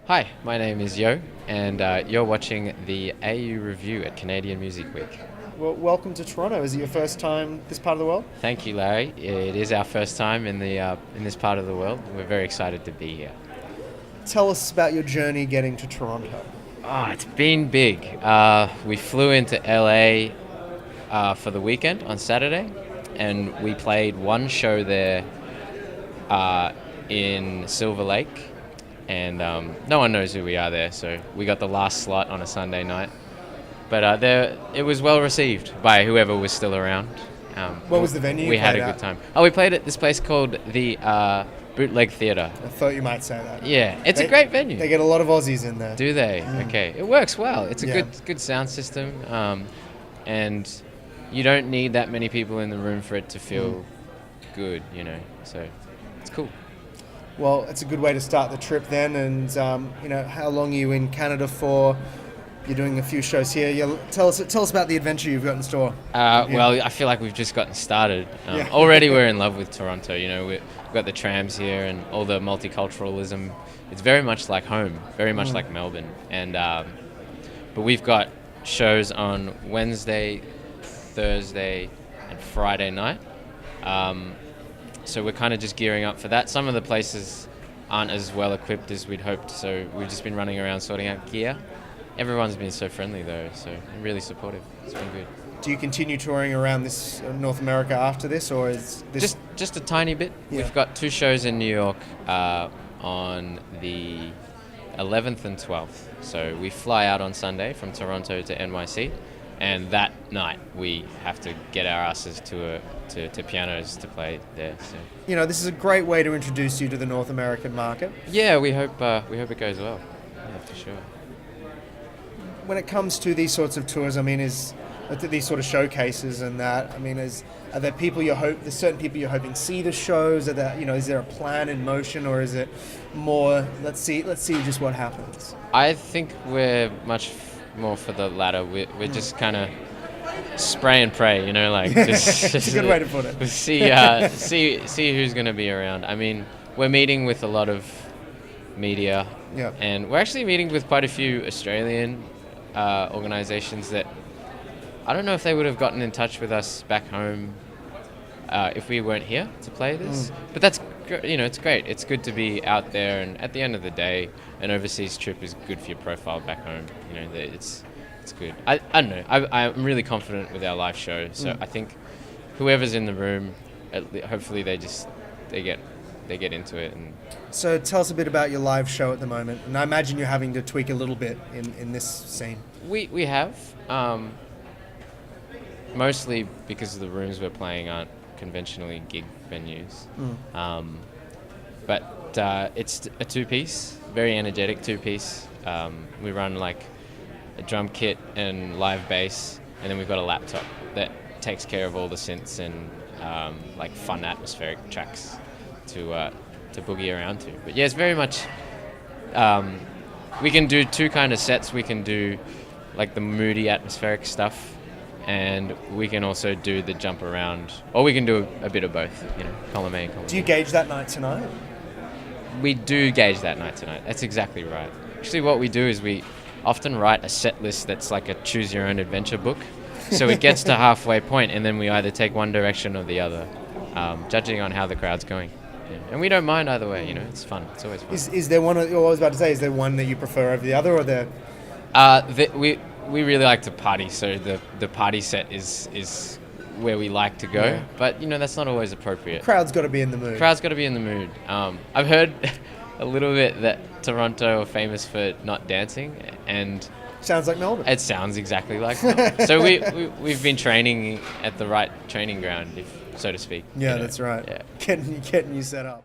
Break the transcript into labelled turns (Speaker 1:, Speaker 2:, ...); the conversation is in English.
Speaker 1: Hi, my name is Yo, and you're watching the AU Review at Canadian Music Week.
Speaker 2: Well, welcome to Toronto. Is it your first time this part of the world?
Speaker 1: Thank you, Larry. It is our first time in this part of the world. We're very excited to be here.
Speaker 2: Tell us about your journey getting to Toronto.
Speaker 1: It's been big. We flew into LA for the weekend on Saturday, and we played one show there in Silver Lake, and no one knows who we are there, so we got the last slot on a Sunday night. But it was well received by whoever was still around.
Speaker 2: What was the venue?
Speaker 1: We
Speaker 2: you
Speaker 1: had
Speaker 2: played
Speaker 1: a
Speaker 2: at?
Speaker 1: good time. Oh, we played at this place called the Bootleg Theatre.
Speaker 2: I thought you might say that.
Speaker 1: Yeah, it's a great venue.
Speaker 2: They get a lot of Aussies in there.
Speaker 1: Do they? Okay, it works well. It's a
Speaker 2: Yeah.
Speaker 1: good sound system, and you don't need that many people in the room for it to feel good. So it's cool.
Speaker 2: Well, it's a good way to start the trip then. And how long are you in Canada for? You're doing a few shows here. Tell us about the adventure you've got in store.
Speaker 1: Well, I feel like we've just gotten started.
Speaker 2: Yeah.
Speaker 1: Already we're in love with Toronto. We've got the trams here and all the multiculturalism. It's very much like home, very much like Melbourne. And but we've got shows on Wednesday, Thursday, and Friday night. So we're kind of just gearing up for that. Some of the places aren't as well equipped as we'd hoped, so we've just been running around sorting out gear. Everyone's been so friendly though, so really supportive. It's been good.
Speaker 2: Do you continue touring around this North America after this, or is this
Speaker 1: Just a tiny bit.
Speaker 2: Yeah.
Speaker 1: We've got two shows in New York on the 11th and 12th. So we fly out on Sunday from Toronto to NYC, and that night we have to get our asses to pianos to play there. So
Speaker 2: this is a great way to introduce you to the North American market?
Speaker 1: yeah, we hope it goes well. Yeah, for sure.
Speaker 2: When it comes to these sorts of tours, these sort of showcases and that, are there there's certain people you're hoping see the shows? Is there a plan in motion, or is it more, let's see just what happens?
Speaker 1: I think we're much more for the latter. We're just kind of spray and pray, just
Speaker 2: It's a good way to put it.
Speaker 1: see who's going to be around. We're meeting with a lot of media,
Speaker 2: Yeah.
Speaker 1: and we're actually meeting with quite a few Australian organizations that I don't know if they would have gotten in touch with us back home if we weren't here to play this. But that's it's great. It's good to be out there, and at the end of the day, an overseas trip is good for your profile back home. It's good. I don't know. I'm really confident with our live show, so I think whoever's in the room, hopefully they get into it. And
Speaker 2: So tell us a bit about your live show at the moment, and I imagine you're having to tweak a little bit in this scene.
Speaker 1: we have mostly because the rooms we're playing aren't conventionally gig venues. But it's a two-piece, very energetic two-piece. We run like a drum kit and live bass, and then we've got a laptop that takes care of all the synths and like fun atmospheric tracks to boogie around to. But yeah, it's very much we can do two kind of sets. We can do like the moody atmospheric stuff, and we can also do the jump around, or we can do a bit of both, column A and column
Speaker 2: Do you
Speaker 1: B.
Speaker 2: gauge that night tonight?
Speaker 1: We do gauge that night tonight. That's exactly right. Actually, what we do is we often write a set list that's like a choose your own adventure book. So it gets to halfway point, and then we either take one direction or the other, judging on how the crowd's going. Yeah. And we don't mind either way. It's fun. It's always fun.
Speaker 2: Is there one? I was about to say, is there one that you prefer over the other, or there?
Speaker 1: We really like to party, so the party set is where we like to go.
Speaker 2: Yeah.
Speaker 1: But that's not always appropriate.
Speaker 2: Crowd's got to be in the mood.
Speaker 1: Crowd's got to be in the mood. I've heard a little bit that Toronto are famous for not dancing, and
Speaker 2: Sounds like Melbourne.
Speaker 1: it sounds exactly like Melbourne. So we've been training at the right training ground, so to speak.
Speaker 2: Yeah, that's right.
Speaker 1: Yeah.
Speaker 2: Getting you set up.